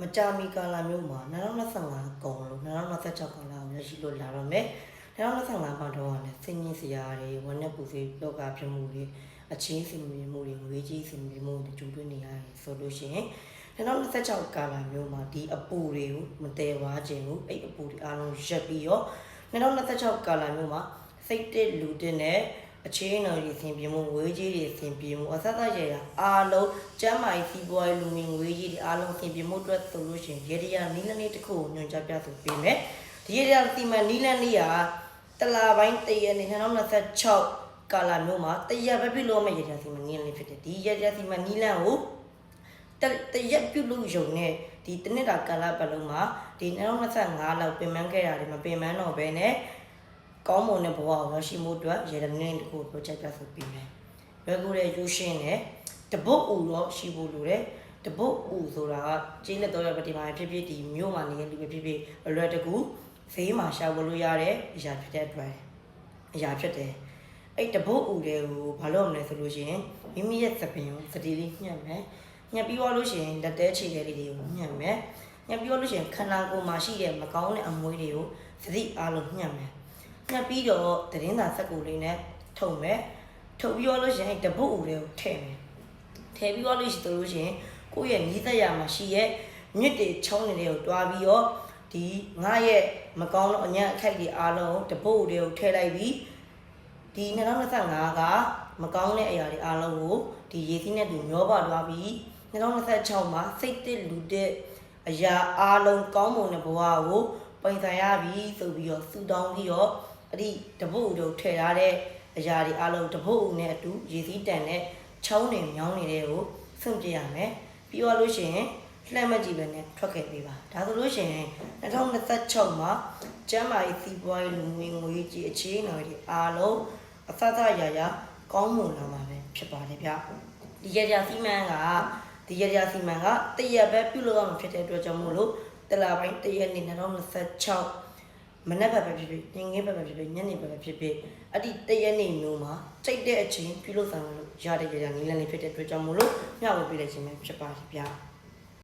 မကြမီကာလမျိုးမှာ2025ကုန်လို့2026ကာလကိုရရှိလို့လာတော့မယ်2025မှာတော့လည်းစင်ကြီးစရာတွေဝန်းနဲ့ပူစေလောကဖြစ်မှုတွေအချင်းစင်မြင်မှုတွေငွေကြီးစင်မြင်မှုတွေကျူးတွင်းနေရတယ်ဆိုလို့ရှိရင်2026ကာလမျိုးမှာဒီအပူတွေကိုမတည်ဝါခြင်းဘူးအဲ့အပူတွေအားလုံးရက်ပြီးတော့2026ကာလမျိုးမှာစိတ်တစ်လူတစ်နဲ့အချင်းတော်တွေဆင်ပြေမှုငွေကြီးတွေဆင်ပြေမှုအဆက်အရအားလုံးကျမ်းမာရေးစီးပွားရေးလူငင်ငွေကြီးတွေအားလုံးဆင်ပြေမှုအတွက်ဆိုလို့ရှိရင်ရေဒီယာနီးလန်းလေးတစ်ခုကိုညွှန်ကြားပြဆိုပေးမယ်ဒီရေဒီယာစီမံနီးလန်းလေးကတလာပိုင်းတရက်နဲ့2026ကာလမျိုးမှာတရက်ပဲပြုလို့မယ့်ရေဒီယာစီမံနီးလန်းလေးဖြစ်တယ်ဒီရေဒီယာစီမံနီးလန်းကိုတရက်ပြုလို့ရုံနဲ့ဒီတနစ်တာကာလပတ်လုံးမှာဒီ2025လောက်ပြင်ပန်းခဲ့တာတွေမပြင်ပန်းတော့ဘဲနဲ့ကောင်းမွန်တဲ့ဘဝကိုရရှိမှုအတွက်ရေဒမင်းတစ်ခု project ပြဆိုပြီးမယ်။ဘယ်ကိုတဲ့ရုပ်ရှင်နဲ့တပုတ်ဦးတော့ရှိဖို့လိုတယ်။တပုတ်ဦးဆိုတာကကျင်းတဲ့တော့ရပတိမာဖြစ်ဖြစ်ဒီမြို့မှာနေတဲ့လူပဲဖြစ်ဖြစ်အလွယ်တကူဈေးမှာရှာဖို့လို့ရတဲ့အရာဖြစ်တဲ့အတွက်အရာဖြစ်တယ်။အဲ့တပုတ်ဦးတွေကိုဘာလို့မလဲဆိုလို့ရှိရင်မိမိရဲ့သပင်ကိုစတီလေးညှက်မယ်။ညှက်ပြီးတော့လို့ရှိရင်လက်တဲခြေလေးတွေကိုညှက်မယ်။ညှက်ပြီးတော့လို့ရှိရင်ခန္ဓာကိုယ်မှာရှိတဲ့မကောင်းတဲ့အမွှေးတွေကိုစတိအားလုံးညှက်မယ်။ညှပ်ပြီးတော့သတင်းစာစက်ကူလေးနဲ့ထုံမယ်ထုတ်ပြီးတော့လို့ရှိရင်တပုတ်ဦးလေးကိုထည့်မယ်ထည့်ပြီးတော့လို့ရှိရင်ကိုယ့်ရဲ့နီးသက်ရမှာရှိရဲ့မြစ်တွေချောင်းတွေကိုတွားပြီးတော့ဒီငါရဲ့မကောင်းတော့အညံ့အခိုက်တွေအားလုံးတပုတ်ဦးလေးကိုထည့်လိုက်ပြီးဒီ2025ကမကောင်းတဲ့အရာတွေအားလုံးကိုဒီရေစီးနဲ့တူမျောပါသွားပြီး2026မှာစိတ်တစ်လူတဲ့အရာအားလုံးကောင်းမွန်တဲ့ဘဝကိုပိုင်ဆိုင်ရပြီဆိုပြီးတော့စူတောင်းပြီးတော့အဲ့ဒီတပုတ်တို့ထည့်ထားတဲ့အရာတွေအားလုံးတပုတ်နဲ့အတူရေစီးတန်နဲ့ချောင်းနေမြောင်းနေတဲ့ကိုစွန့်ပြရမယ်ပြီးတော့လို့ရှိရင်လှမ်းမကြည့်ပဲနဲ့ထွက်ခဲ့ပေးပါဒါဆိုလို့ရှိရင်2026မှာကျမ်းမာရေးစီးပွားရေးလူငွေငွေကြီးအခြေအနေတွေအားလုံးအသတ်ရရကောင်းမွန်လာမှာပဲဖြစ်ပါတယ်ဗျဒီရရစီမံကတရက်ပဲပြုလုပ်ရမှာဖြစ်တဲ့အတွက်ကြောင့်မို့လို့တလာပိုင်းတရက်နေ့2026မနက်ဘက်ပဲဖြစ်ဖြစ်ညနေဘက်ပဲဖြစ်ဖြစ်ညနေဘက်ပဲဖြစ်ဖြစ်အဲ့ဒီတရက်နေ့မျိုးမှာစိတ်တဲ့အချိန်ပြုလုပ်ဆောင်လို့ရတဲ့ကြရနီးလန်းလေးဖြစ်တဲ့အတွက်ကြောင့်မို့လို့မျှဝေပေးလိုက်ခြင်းပဲဖြစ်ပါတယ်ဗျာ